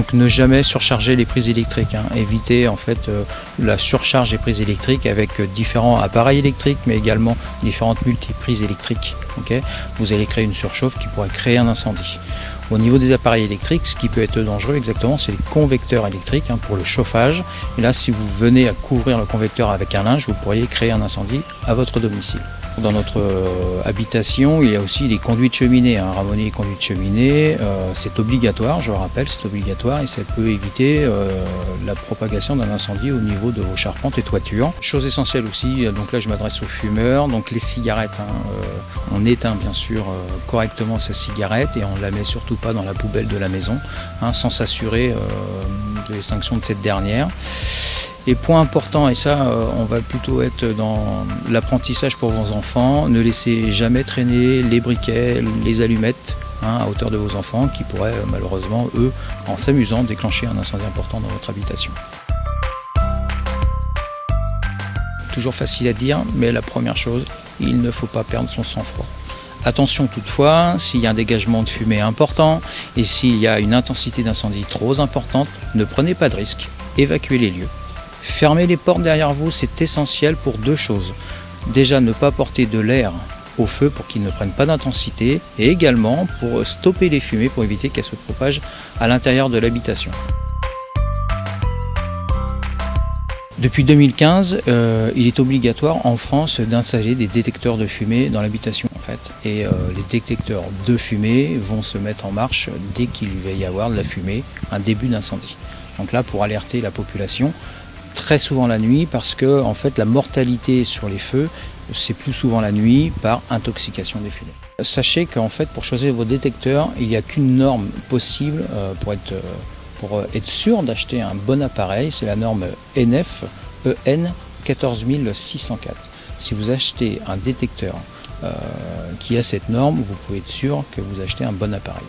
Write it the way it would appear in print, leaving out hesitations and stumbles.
Donc ne jamais surcharger les prises électriques, hein. Éviter en fait la surcharge des prises électriques avec différents appareils électriques, mais également différentes multiprises électriques. Okay, vous allez créer une surchauffe qui pourrait créer un incendie. Au niveau des appareils électriques, ce qui peut être dangereux exactement, c'est les convecteurs électriques, hein, pour le chauffage. Et là, si vous venez à couvrir le convecteur avec un linge, vous pourriez créer un incendie à votre domicile. Dans notre habitation, il y a aussi les conduits de cheminée, hein. Ramoner les conduits de cheminée, c'est obligatoire, je le rappelle, c'est obligatoire et ça peut éviter la propagation d'un incendie au niveau de vos charpentes et toitures. Chose essentielle aussi, donc là je m'adresse aux fumeurs, donc les cigarettes, hein, on éteint bien sûr correctement sa cigarette et on ne la met surtout pas dans la poubelle de la maison, hein, sans s'assurer de l'extinction de cette dernière. Et point important, et ça on va plutôt être dans l'apprentissage pour vos enfants, ne laissez jamais traîner les briquets, les allumettes, hein, à hauteur de vos enfants qui pourraient malheureusement, eux, en s'amusant, déclencher un incendie important dans votre habitation. Toujours facile à dire, mais la première chose, il ne faut pas perdre son sang-froid. Attention toutefois, s'il y a un dégagement de fumée important et s'il y a une intensité d'incendie trop importante, ne prenez pas de risque, évacuez les lieux. Fermez les portes derrière vous, c'est essentiel pour deux choses. Déjà, ne pas porter de l'air au feu pour qu'il ne prenne pas d'intensité et également pour stopper les fumées pour éviter qu'elles se propagent à l'intérieur de l'habitation. Depuis 2015, il est obligatoire en France d'installer des détecteurs de fumée dans l'habitation. En fait. Et les détecteurs de fumée vont se mettre en marche dès qu'il va y avoir de la fumée, un début d'incendie. Donc là, pour alerter la population, très souvent la nuit, parce que en fait, la mortalité sur les feux, c'est plus souvent la nuit par intoxication des fumées. Sachez qu'en fait, pour choisir vos détecteurs, il n'y a qu'une norme possible pour être sûr d'acheter un bon appareil, c'est la norme ENF, EN 14604. Si vous achetez un détecteur qui a cette norme, vous pouvez être sûr que vous achetez un bon appareil.